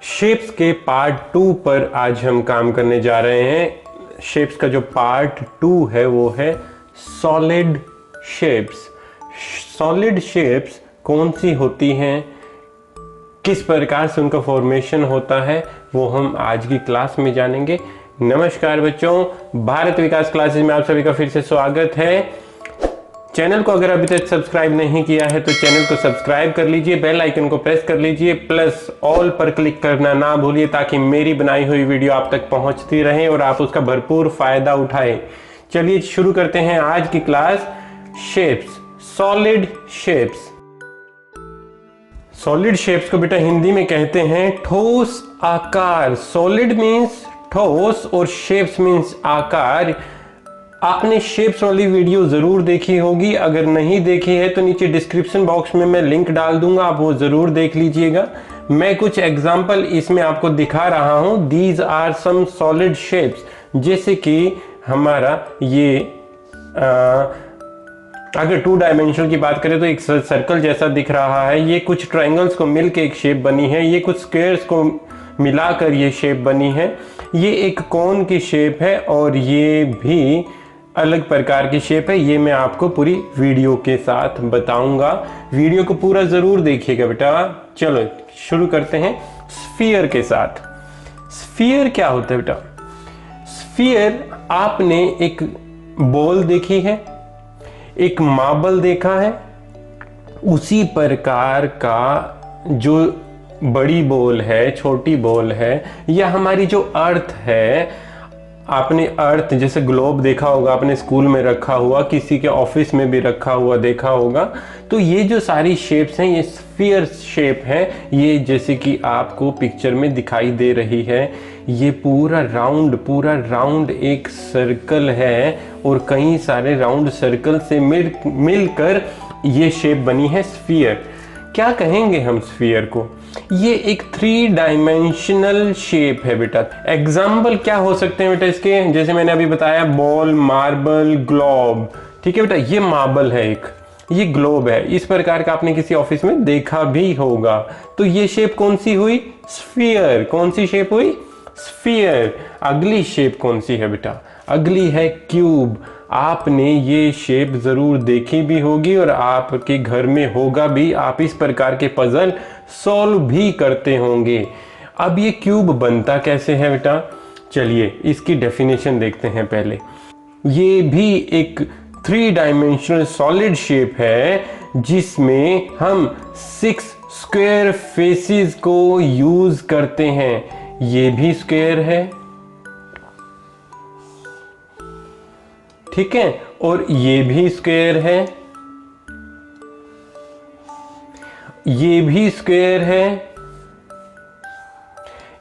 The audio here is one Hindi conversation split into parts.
शेप्स के पार्ट 2 पर आज हम काम करने जा रहे हैं। शेप्स का जो पार्ट 2 है वो है सॉलिड शेप्स। सॉलिड शेप्स कौन सी होती हैं, किस प्रकार से उनका फॉर्मेशन होता है, वो हम आज की क्लास में जानेंगे। नमस्कार बच्चों, भारत विकास क्लासेस में आप सभी का फिर से स्वागत है। चैनल को अगर अभी तक सब्सक्राइब नहीं किया है तो चैनल को सब्सक्राइब कर लीजिए, बेल आइकन को प्रेस कर लीजिए, प्लस ऑल पर क्लिक करना ना भूलिए ताकि मेरी बनाई हुई वीडियो आप तक पहुंचती रहे और आप उसका भरपूर फायदा उठाएं। चलिए शुरू करते हैं आज की class. Shapes, solid shapes. Solid shapes को बेटा हिंदी में कहते हैं ठोस आकार। सॉलिड मीन्स ठोस और शेप्स मीन्स आकार। आपने शेप्स वाली वीडियो जरूर देखी होगी, अगर नहीं देखी है तो नीचे डिस्क्रिप्शन बॉक्स में मैं लिंक डाल दूंगा, आप वो जरूर देख लीजिएगा। मैं कुछ एग्जांपल इसमें आपको दिखा रहा हूं। These are some solid shapes. जैसे कि हमारा ये अगर 2 डायमेंशनल की बात करें तो एक सर्कल जैसा दिख रहा है, ये कुछ ट्रायंगल्स को मिलकर एक शेप बनी है, ये कुछ स्क्वायर्स को मिलाकर ये शेप बनी है, ये एक कोन की शेप है और ये भी अलग प्रकार की शेप है। ये मैं आपको पूरी वीडियो के साथ बताऊंगा, वीडियो को पूरा जरूर देखिएगा बेटा। चलो शुरू करते हैं स्फीयर के साथ। स्फीयर क्या होता है बेटा? स्फीयर, आपने एक बॉल देखी है, एक मार्बल देखा है, उसी प्रकार का जो बड़ी बॉल है, छोटी बॉल है, या हमारी जो अर्थ है, आपने अर्थ जैसे ग्लोब देखा होगा, आपने स्कूल में रखा हुआ, किसी के ऑफिस में भी रखा हुआ देखा होगा। तो ये जो सारी शेप्स हैं ये स्फीयर शेप है। ये जैसे कि आपको पिक्चर में दिखाई दे रही है, ये पूरा राउंड एक सर्कल है और कई सारे राउंड सर्कल से मिलकर ये शेप बनी है स्फीयर। क्या कहेंगे हम स्फीयर को? ये एक 3 डायमेंशनल शेप है बेटा। एग्जाम्पल क्या हो सकते हैं बेटा इसके? जैसे मैंने अभी बताया, बॉल, मार्बल, ग्लोब। ठीक है बेटा, ये मार्बल है एक, ये ग्लोब है। इस प्रकार का आपने किसी ऑफिस में देखा भी होगा। तो ये शेप कौन सी हुई? स्फीयर। कौन सी शेप हुई? स्फीयर। अगली शेप कौन सी है बेटा? अगली है क्यूब। आपने ये शेप जरूर देखी भी होगी और आपके घर में होगा भी, आप इस प्रकार के पजल सॉल्व भी करते होंगे। अब ये क्यूब बनता कैसे है बेटा? चलिए इसकी डेफिनेशन देखते हैं पहले। ये भी एक 3 डायमेंशनल सॉलिड शेप है जिसमें हम 6 स्क्वायर फेसेस को यूज करते हैं। ये भी स्क्वायर है, ठीक है, और ये भी स्क्वायर है, ये भी स्क्वायर है।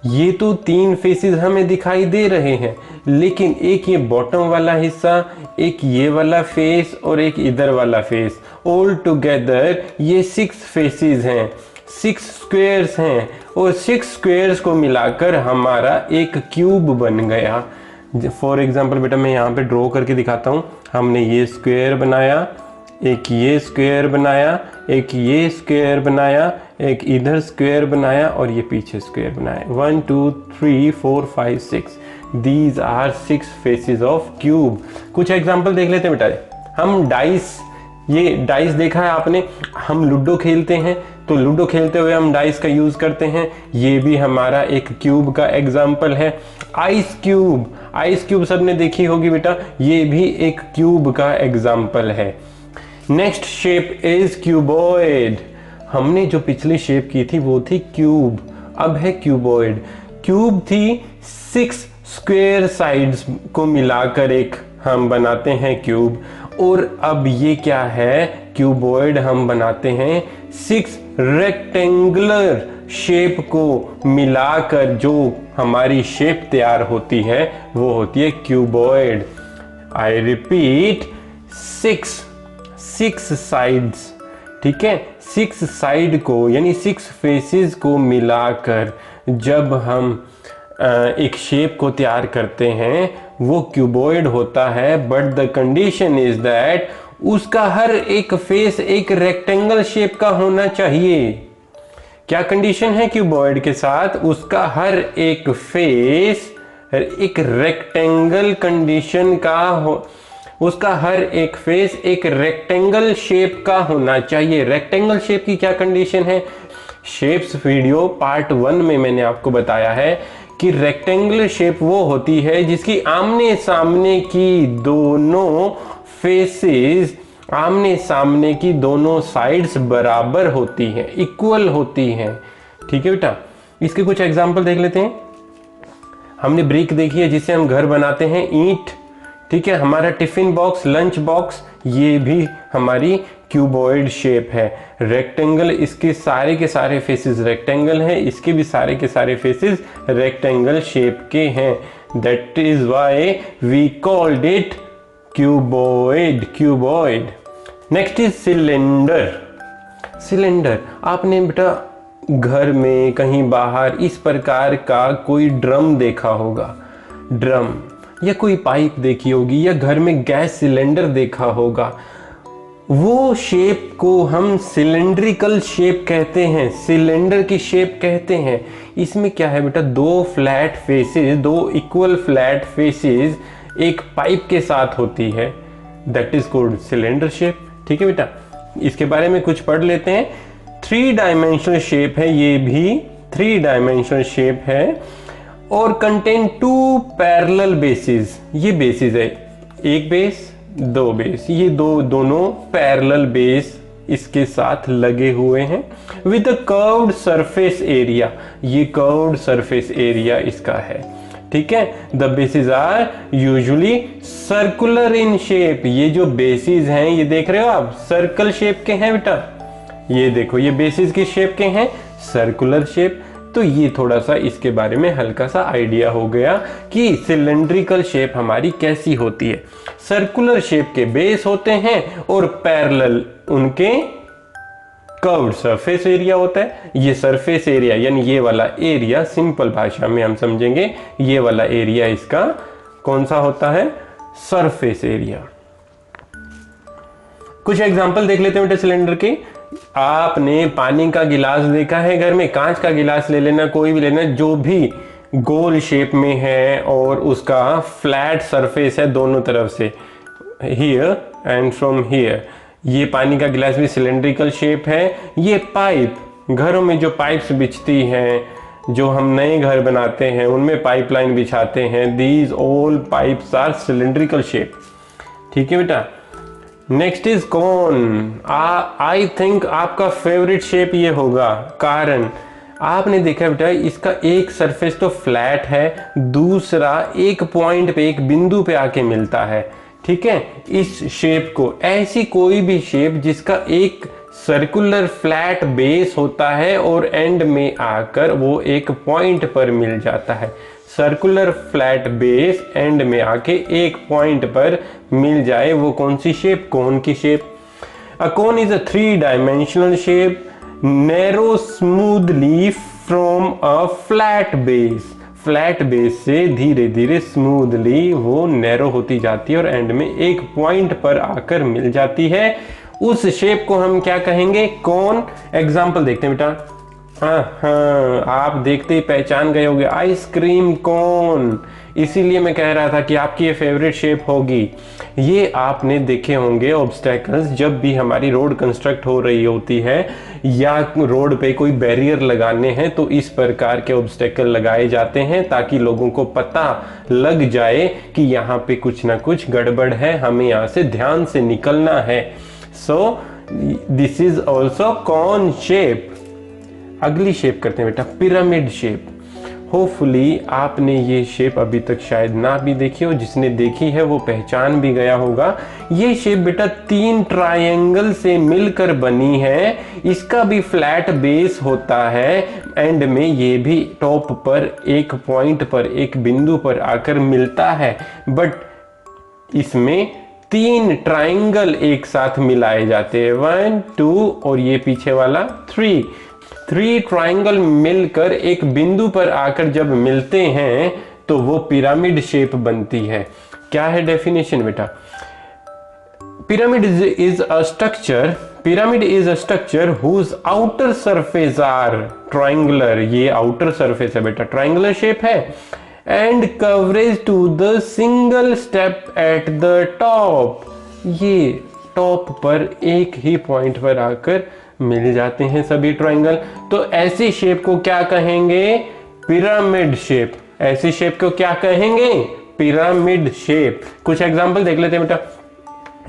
ये तो 3 फेसेस हमें दिखाई दे रहे हैं, लेकिन एक ये बॉटम वाला हिस्सा, एक ये वाला फेस और एक इधर वाला फेस, ऑल टुगेदर ये 6 फेसेस हैं, 6 स्क्वायर्स हैं और 6 स्क्वायर्स को मिलाकर हमारा एक क्यूब बन गया। फॉर एग्जाम्पल बेटा मैं यहाँ पे ड्रॉ करके दिखाता हूँ। हमने ये स्क्वायर बनाया, एक ये स्क्वायर बनाया, एक ये स्क्वायर बनाया, एक इधर स्क्वायर बनाया और ये पीछे स्क्वायर बनाया। 1 2 3 4 5 6। These are 6 faces of cube. कुछ एग्जाम्पल देख लेते हैं बेटा। हम डाइस, ये डाइस देखा है आपने, हम लूडो खेलते हैं तो लूडो खेलते हुए हम डाइस का यूज करते हैं। ये भी हमारा एक क्यूब का एग्जाम्पल है। आइस क्यूब, आइस क्यूब सबने देखी होगी बेटा, ये भी एक क्यूब का एग्जाम्पल है। Next shape is cuboid. हमने जो पिछली शेप की थी वो थी क्यूब, अब है क्यूबॉइड। क्यूब थी 6 स्क्वायर साइड्स को मिलाकर एक हम बनाते हैं क्यूब, और अब ये क्या है? क्यूबॉइड हम बनाते हैं 6 रेक्टेंगुलर शेप को मिलाकर जो हमारी शेप तैयार होती है वो होती है क्यूबॉइड। आई रिपीट, 6 साइड्स, ठीक है, 6 साइड को यानी 6 फेसेस को मिलाकर जब हम एक शेप को तैयार करते हैं वो क्यूबॉइड होता है। But the condition is that उसका हर एक फेस एक रेक्टेंगल शेप का होना चाहिए। क्या कंडीशन है क्यूबॉइड के साथ? उसका हर एक फेस एक रेक्टेंगल कंडीशन का हो, उसका हर एक फेस एक रेक्टेंगल शेप का होना चाहिए। रेक्टेंगल शेप की क्या कंडीशन है? शेप्स वीडियो पार्ट 1 में मैंने आपको बताया है कि रेक्टेंगुलर शेप वो होती है जिसकी आमने सामने की दोनों फेसेस, आमने सामने की दोनों साइड्स बराबर होती हैं, इक्वल होती हैं। ठीक है बेटा, इसके कुछ एग्जांपल देख लेते हैं। हमने ब्रिक देखी है जिससे हम घर बनाते हैं, ईंट। ठीक है, हमारा टिफिन बॉक्स, लंच बॉक्स, ये भी हमारी क्यूबॉइड शेप है। रेक्टेंगल, इसके सारे के सारे फेसेस रेक्टेंगल हैं, इसके भी सारे के सारे फेसेस रेक्टेंगल शेप के हैं। That is why we called it cuboid. Cuboid. Next is cylinder. Cylinder, आपने बेटा घर में कहीं बाहर इस प्रकार का कोई ड्रम देखा होगा, ड्रम, या कोई पाइप देखी होगी, या घर में गैस सिलेंडर देखा होगा। वो शेप को हम सिलेंड्रिकल शेप कहते हैं, सिलेंडर की शेप कहते हैं। इसमें क्या है बेटा, दो फ्लैट फेसेस, दो इक्वल फ्लैट फेसेस एक पाइप के साथ होती है, that is called cylinder shape. ठीक है बेटा, इसके बारे में कुछ पढ़ लेते हैं। 3 डायमेंशनल शेप है, ये भी 3 डायमेंशनल शेप है और कंटेन 2 पैरेलल बेसिस। ये बेसिस है, एक बेस, 2 बेस, ये दोनों पैरेलल बेस इसके साथ लगे हुए हैं with a curved surface area. ये कर्व्ड सरफेस एरिया इसका है। ठीक है, the bases are usually circular in shape. ये जो बेसिस हैं, ये देख रहे हो आप, सर्कल शेप के हैं बेटा। ये देखो, ये बेसिस की शेप के हैं, सर्कुलर शेप। तो ये थोड़ा सा इसके बारे में हल्का सा आइडिया हो गया कि सिलेंड्रिकल शेप हमारी कैसी होती है। सर्कुलर शेप के बेस होते हैं और पैरेलल उनके कर्व्ड सरफेस एरिया होता है। ये सरफेस एरिया यानी ये वाला एरिया, सिंपल भाषा में हम समझेंगे, ये वाला एरिया इसका कौन सा होता है? Surface area. कुछ एग्जांपल देख लेते हैं बेटा सिलेंडर के। आपने पानी का गिलास देखा है घर में, कांच का गिलास ले लेना, कोई भी लेना, जो भी गोल शेप में है और उसका फ्लैट सरफेस है दोनों तरफ से, हियर एंड फ्रॉम हियर। ये पानी का गिलास भी सिलेंड्रिकल शेप है। ये पाइप, घरों में जो पाइप्स बिछती हैं, जो हम नए घर बनाते हैं उनमें पाइपलाइन बिछाते हैं, these all pipes are cylindrical shape. ठीक है बेटा, next is cone. I think आपका फेवरेट शेप ये होगा, कारण आपने देखा बेटा इसका एक सरफेस तो फ्लैट है, दूसरा एक पॉइंट पे, एक बिंदु पे आके मिलता है। ठीक है, इस शेप को, ऐसी कोई भी शेप जिसका एक सर्कुलर फ्लैट बेस होता है और एंड में आकर वो एक पॉइंट पर मिल जाता है। सर्कुलर फ्लैट बेस एंड में आके एक पॉइंट पर मिल जाए, वो कौन सी शेप? कोन की shape. A cone is a 3 dimensional shape, narrow smoothly from a flat base. Flat base से धीरे धीरे स्मूथली वो नैरो होती जाती है और एंड में एक पॉइंट पर आकर मिल जाती है। उस शेप को हम क्या कहेंगे? कोन। एग्जाम्पल देखते हैं बेटा। हाँ, आप देखते ही पहचान गए होंगे, आइसक्रीम कोन। इसीलिए मैं कह रहा था कि आपकी ये फेवरेट शेप होगी। ये आपने देखे होंगे ऑब्स्टेकल्स, जब भी हमारी रोड कंस्ट्रक्ट हो रही होती है या रोड पे कोई बैरियर लगाने हैं तो इस प्रकार के ऑब्स्टेकल लगाए जाते हैं ताकि लोगों को पता लग जाए कि यहाँ पे कुछ ना कुछ गड़बड़ है, हमें यहाँ से ध्यान से निकलना है। So this is also cone shape. अगली शेप करते हैं बेटा, पिरामिड शेप। होपफुली आपने ये शेप अभी तक शायद ना भी देखी हो, जिसने देखी है वो पहचान भी गया होगा। ये शेप बेटा 3 ट्रायंगल से मिलकर बनी है। इसका भी फ्लैट बेस होता है, एंड में ये भी टॉप पर एक पॉइंट पर, एक बिंदु पर आकर मिलता है, बट इसमें 3 ट्रायंगल एक साथ मिलाए जाते हैं, 1 2 और ये पीछे वाला 3 ट्रायंगल मिलकर एक बिंदु पर आकर जब मिलते हैं तो वो पिरामिड शेप बनती है। क्या है डेफिनेशन बेटा? Pyramid is a structure pyramid is a structure whose outer surface are triangular, ये आउटर सरफेस है बेटा, ट्रायंगुलर शेप है, and converge to the single step at the top, ये टॉप पर एक ही पॉइंट पर आकर मिल जाते हैं सभी ट्रायंगल। तो ऐसी शेप को क्या कहेंगे? Pyramid shape. ऐसी शेप को क्या कहेंगे? Pyramid shape. कुछ एग्जांपल देख लेते हैं बेटा।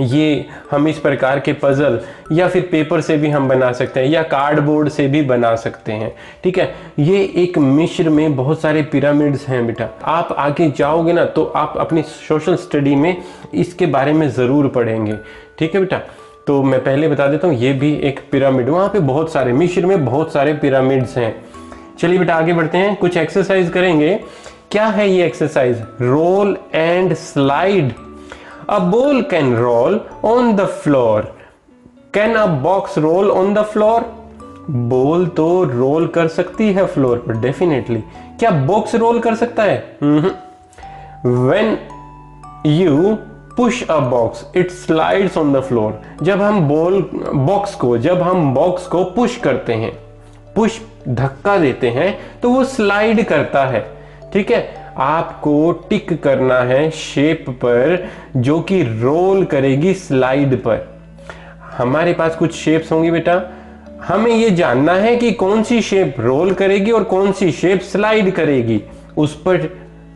ये हम इस प्रकार के पजल या फिर पेपर से भी हम बना सकते हैं या कार्डबोर्ड से भी बना सकते हैं, ठीक है। ये एक मिस्र में बहुत सारे पिरामिड्स हैं बेटा। आप आगे जाओगे ना तो आप अपनी सोशल स्टडी में इसके बारे में ज़रूर पढ़ेंगे, ठीक है बेटा। तो मैं पहले बता देता हूँ, ये भी एक पिरामिड, वहाँ पे बहुत सारे, मिस्र में बहुत सारे पिरामिड्स हैं। चलिए बेटा आगे बढ़ते हैं, कुछ एक्सरसाइज करेंगे। क्या है ये exercise? Roll and slide. A ball can roll on the floor. Can a box roll on the floor? Ball तो रोल कर सकती है फ्लोर पर, डेफिनेटली। क्या बॉक्स रोल कर सकता है? When you push a box, it slides on the floor. जब हम बॉक्स को पुश करते हैं, पुश धक्का देते हैं तो वो स्लाइड करता है, ठीक है। आपको टिक करना है शेप पर जो कि रोल करेगी स्लाइड पर। हमारे पास कुछ शेप्स होंगी बेटा, हमें ये जानना है कि कौन सी शेप रोल करेगी और कौन सी शेप स्लाइड करेगी। उस पर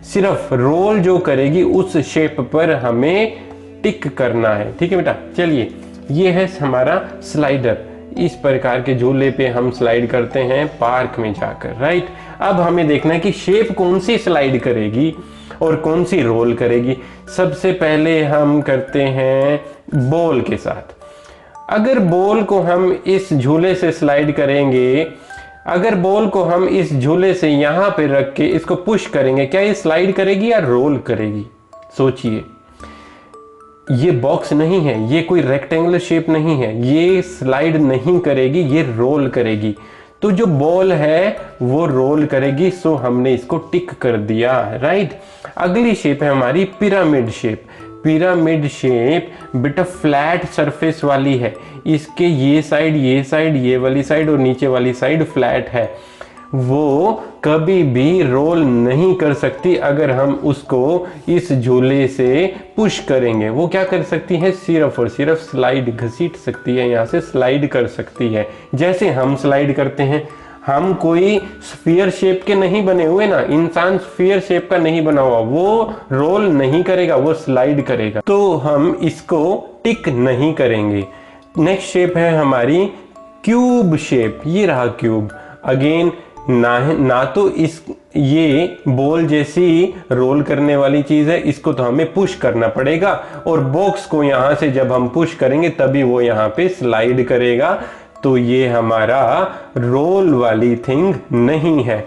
सिर्फ रोल जो करेगी उस शेप पर हमें टिक करना है, ठीक है बेटा। चलिए, ये है हमारा स्लाइडर। इस प्रकार के झूले पे हम स्लाइड करते हैं पार्क में जाकर, राइट। अब हमें देखना है कि शेप कौन सी स्लाइड करेगी और कौन सी रोल करेगी। सबसे पहले हम करते हैं बॉल के साथ। अगर बॉल को हम इस झूले से स्लाइड करेंगे, अगर बॉल को हम इस झूले से यहाँ पे रख के इसको पुश करेंगे, क्या ये स्लाइड करेगी या रोल करेगी? सोचिए। ये बॉक्स नहीं है, ये कोई रेक्टेंगुलर शेप नहीं है, ये स्लाइड नहीं करेगी, ये रोल करेगी। तो जो बॉल है वो रोल करेगी, सो हमने इसको टिक कर दिया, राइट। अगली शेप है हमारी पिरामिड शेप। पिरामिड शेप बेटा फ्लैट सरफेस वाली है, इसके ये साइड, ये वाली साइड और नीचे वाली साइड फ्लैट है। वो कभी भी रोल नहीं कर सकती अगर हम उसको इस झूले से पुश करेंगे। वो क्या कर सकती है? सिर्फ और सिर्फ स्लाइड घसीट सकती है, यहाँ से स्लाइड कर सकती है। जैसे हम स्लाइड करते हैं, हम कोई स्फीयर शेप के नहीं बने हुए ना, इंसान स्फीयर शेप का नहीं बना हुआ, वो रोल नहीं करेगा, वो स्लाइड करेगा। तो हम इसको टिक नहीं करेंगे। नेक्स्ट शेप है हमारी क्यूब शेप। ये रहा क्यूब। अगेन ना तो ये बॉल जैसी रोल करने वाली चीज है, इसको तो हमें पुश करना पड़ेगा, और बॉक्स को यहां से जब हम पुश करेंगे तभी वो यहाँ पे स्लाइड करेगा। तो ये हमारा रोल वाली थिंग नहीं है।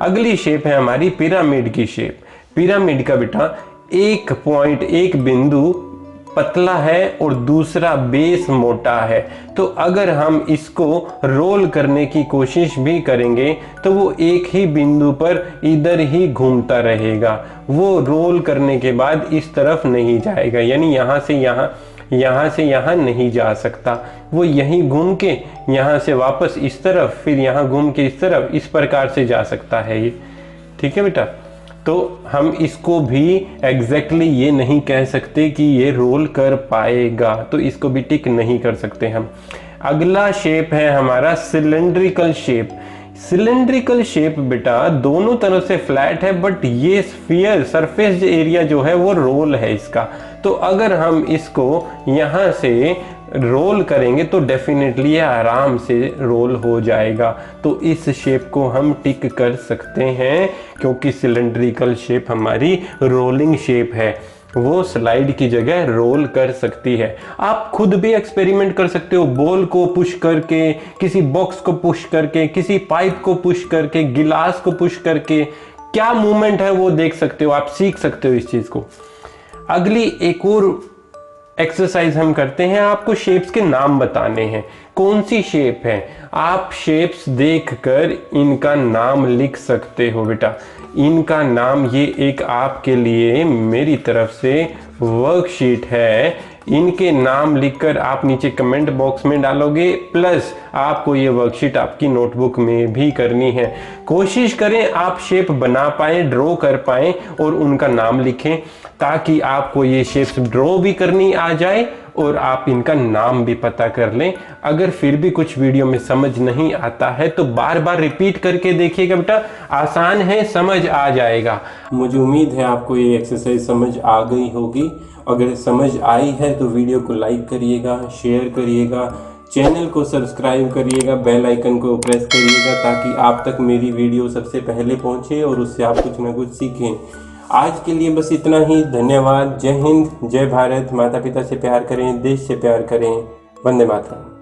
अगली शेप है हमारी पिरामिड की शेप। पिरामिड का बेटा एक पॉइंट, एक बिंदु पतला है और दूसरा बेस मोटा है। तो अगर हम इसको रोल करने की कोशिश भी करेंगे तो वो एक ही बिंदु पर इधर ही घूमता रहेगा, वो रोल करने के बाद इस तरफ नहीं जाएगा, यानी यहाँ से यहाँ नहीं जा सकता। वो यहीं घूम के यहाँ से वापस इस तरफ, फिर यहाँ घूम के इस तरफ, इस प्रकार से जा सकता है ये, ठीक है बेटा। तो हम इसको भी एग्जैक्टली ये नहीं कह सकते कि ये रोल कर पाएगा, तो इसको भी टिक नहीं कर सकते हम। अगला शेप है हमारा सिलेंड्रिकल शेप। सिलेंड्रिकल शेप बेटा दोनों तरफ से फ्लैट है, बट ये स्फीयर सरफेस एरिया जो है वो रोल है इसका। तो अगर हम इसको यहाँ से रोल करेंगे तो डेफिनेटली ये आराम से रोल हो जाएगा। तो इस शेप को हम टिक कर सकते हैं, क्योंकि सिलेंड्रिकल शेप हमारी रोलिंग शेप है, वो स्लाइड की जगह रोल कर सकती है। आप खुद भी एक्सपेरिमेंट कर सकते हो, बॉल को पुश करके, किसी बॉक्स को पुश करके, किसी पाइप को पुश करके, गिलास को पुश करके, क्या मूवमेंट है वो देख सकते हो, आप सीख सकते हो इस चीज को। अगली एक और एक्सरसाइज हम करते हैं, आपको शेप्स के नाम बताने हैं। कौन सी शेप है, आप शेप्स देखकर इनका नाम लिख सकते हो बेटा। इनका नाम, ये एक आपके लिए मेरी तरफ से वर्कशीट है, इनके नाम लिखकर आप नीचे कमेंट बॉक्स में डालोगे, प्लस आपको ये वर्कशीट आपकी नोटबुक में भी करनी है। कोशिश करें आप शेप बना पाएँ, ड्रॉ कर पाएँ और उनका नाम लिखें, ताकि आपको ये शेप्स ड्रॉ भी करनी आ जाए और आप इनका नाम भी पता कर लें। अगर फिर भी कुछ वीडियो में समझ नहीं आता है तो बार बार रिपीट करके देखिएगा बेटा, आसान है, समझ आ जाएगा। मुझे उम्मीद है आपको ये एक्सरसाइज समझ आ गई होगी। अगर समझ आई है तो वीडियो को लाइक करिएगा, शेयर करिएगा, चैनल को सब्सक्राइब करिएगा, बेल आइकन को प्रेस करिएगा, ताकि आप तक मेरी वीडियो सबसे पहले पहुंचे और उससे आप कुछ ना कुछ सीखें। आज के लिए बस इतना ही। धन्यवाद। जय हिंद, जय भारत। माता पिता से प्यार करें, देश से प्यार करें। वंदे मातरम।